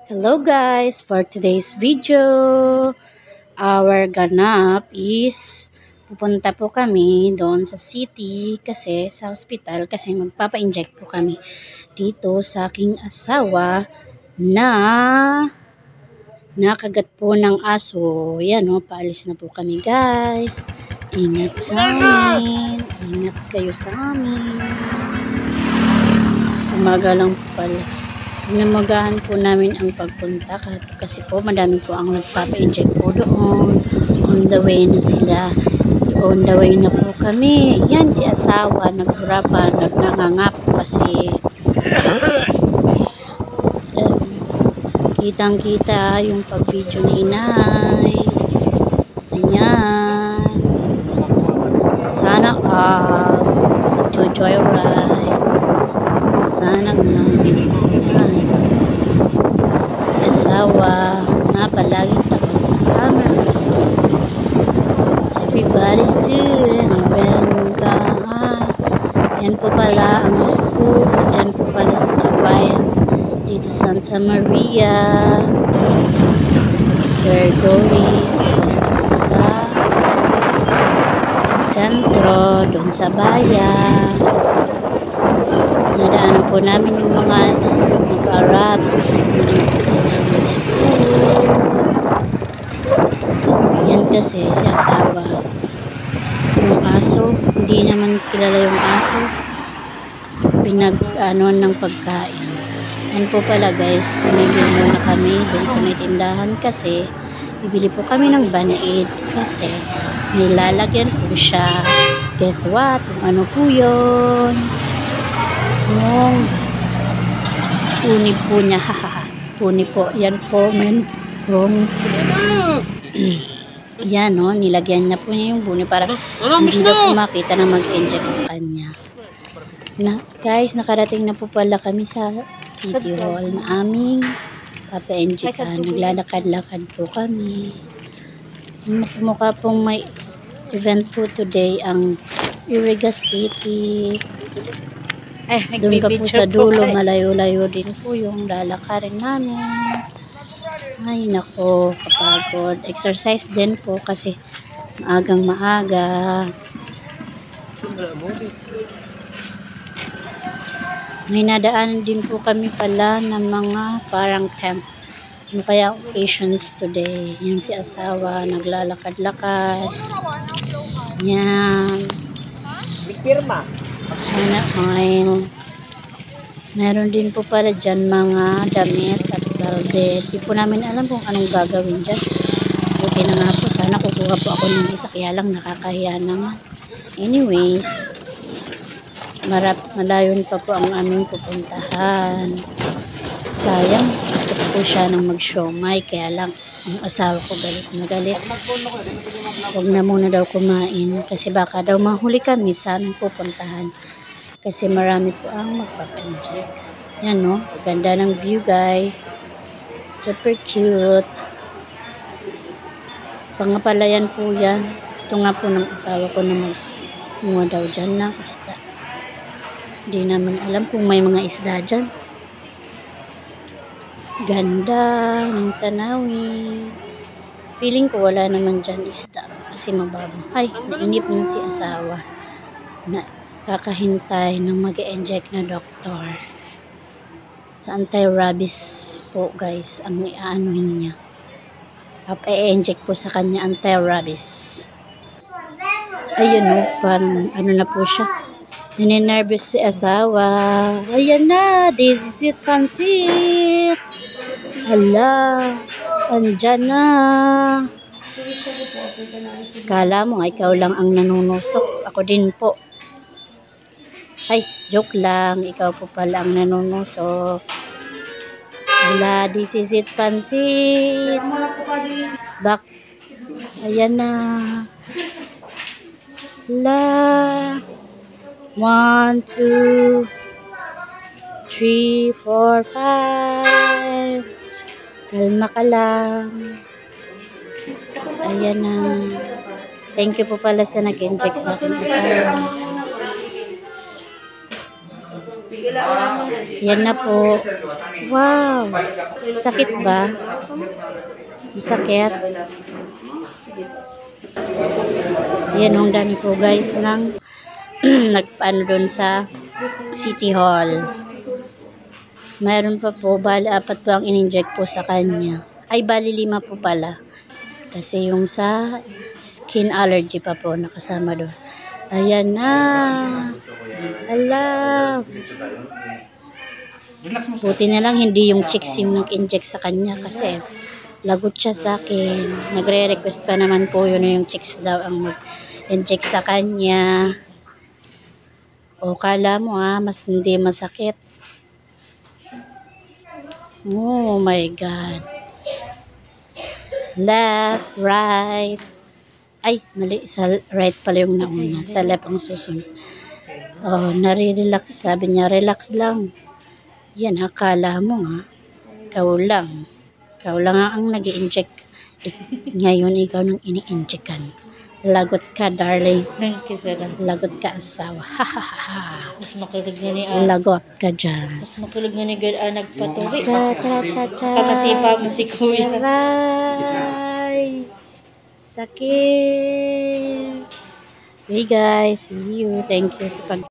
Hello guys, for today's video, our ganap is pupunta po kami doon sa city kasi sa hospital kasi magpapa-inject po kami dito sa aking asawa na nakagat po ng aso. Yan o, paalis na po kami guys. Ingat sa amin. Ingat kayo sa amin. Umaga lang po pala. Namagahan po namin ang pagpunta kasi po madami po ang nagpapa-inject po doon. On the way na sila. On the way na po kami. Yan si asawa nagdura pa, nagnangangap kasi kitang kita yung pag-video ni inay. Ayan. Sana to joyride. Sana nga. Si asawa nga palagi takot sa camera. Everybody's doing yan po pala ang school. Yan po pala sa Kawayan dito Santa Maria. We're going sa sentro doon sa bayan. Nadaanan po namin yung mga nag-arab sa school. Yan kasi si asawa. Yung aso, hindi naman kilala yung aso. Pinag-ano ng pagkain. Yan po pala guys, bumibili muna kami dun sa may tindahan kasi bibili po kami ng banaid kasi nilalagyan po siya. Guess what? Kung ano po yun? Yung puni po niya. Puni po. Yan po. Yan no. Nilagyan niya po niya yung puni para hindi na po makita na mag-inject sa kanya. Guys, nakarating na po pala kami sa City Hall na aming papa-injectan. Naglalakad-lakad po kami. Mukha pong may event po today ang Iriga City. Doon pa po sa dulo, malayo-layo din po yung lalakarin namin. Ay nako, kapagod. Exercise din po kasi maagang maaga. May nadaanan din po kami pala ng mga parang tent. Ano kaya occasions today? Yan si asawa, naglalakad-lakad. Yan. Sana oil. Meron din po pala dyan mga damit at balde. Di po namin alam kung anong gagawin dyan. Buti na nga po. Sana kukuha po ako ng isa. Kaya lang nakakahiya naman. Anyways. Malayon pa po ang aming pupuntahan. Sayang. Gusto po siya ng mag-siomay. Kaya lang ang asawa ko galit na galit. Huwag na muna daw kumain. Kasi baka daw mahuli kami sa aming pupuntahan. Kasi marami po ang magpapa-inject. Yan no. Ganda ng view guys. Super cute. Pangapalayan po yan. Gusto nga po ng asawa ko na magmuha daw dyan ng isda. Hindi naman alam kung may mga isda dyan. Ganda ng tanawin. Feeling ko wala naman dyan isda. Kasi mababa. Ay, nainip na si asawa. Kakahintay ng mag-inject na doktor. Sa anti-rabies po guys ang iaanuhin niya. I-inject po sa kanya anti-rabies. Ayun o, parang ano na po siya. Nininervous si asawa. Ayan na, this is it, pansit. Hala, andyan na. Kala mo nga ikaw lang ang nanunusok. Ako din po. Ay, joke lang. Ikaw po pala ang nanunusok. Hala, this is it, pansit. Bak. Ayan na. Hala. 1, 2, 3, 4, 5. Kalma ka lang. Ayan na. Thank you po pala sa nag-inject sa akin asawa. Yan na po. Wow. Sakit ba? Masakit? Yan, ang dami po guys ng nagpaano doon sa City Hall. Mayroon pa po, bali 4 po ang in-inject po sa kanya. Ay, bali 5 po pala. Kasi yung sa skin allergy pa po nakasama doon. Ayan na. Ala. Buti na lang hindi yung chicks yung nag-inject sa kanya kasi lagot siya sa akin. Nagre-request pa naman po yun yung chicks daw ang mag-inject sa kanya. O kala mo mas hindi masakit. Oh my God. Left, right. Ay, mali. Sa right pala yung nauna. Sa left ang susunod. Oh, nare-relax. Sabi niya, relax lang. Yan, akala mo ikaw lang. Ikaw lang ang nag-i-inject. Ngayon, ikaw nang ini-injectan. Lagot ka, darling. Lagot ka, asawa. Mas makilig na ni Lagot ka dyan. Mas makilig na ni God nagpatuloy. Cha-cha-cha-cha. Kakasipa mo si Kuya. Aray. Sakit. Okay guys, see you. Thank you sa pag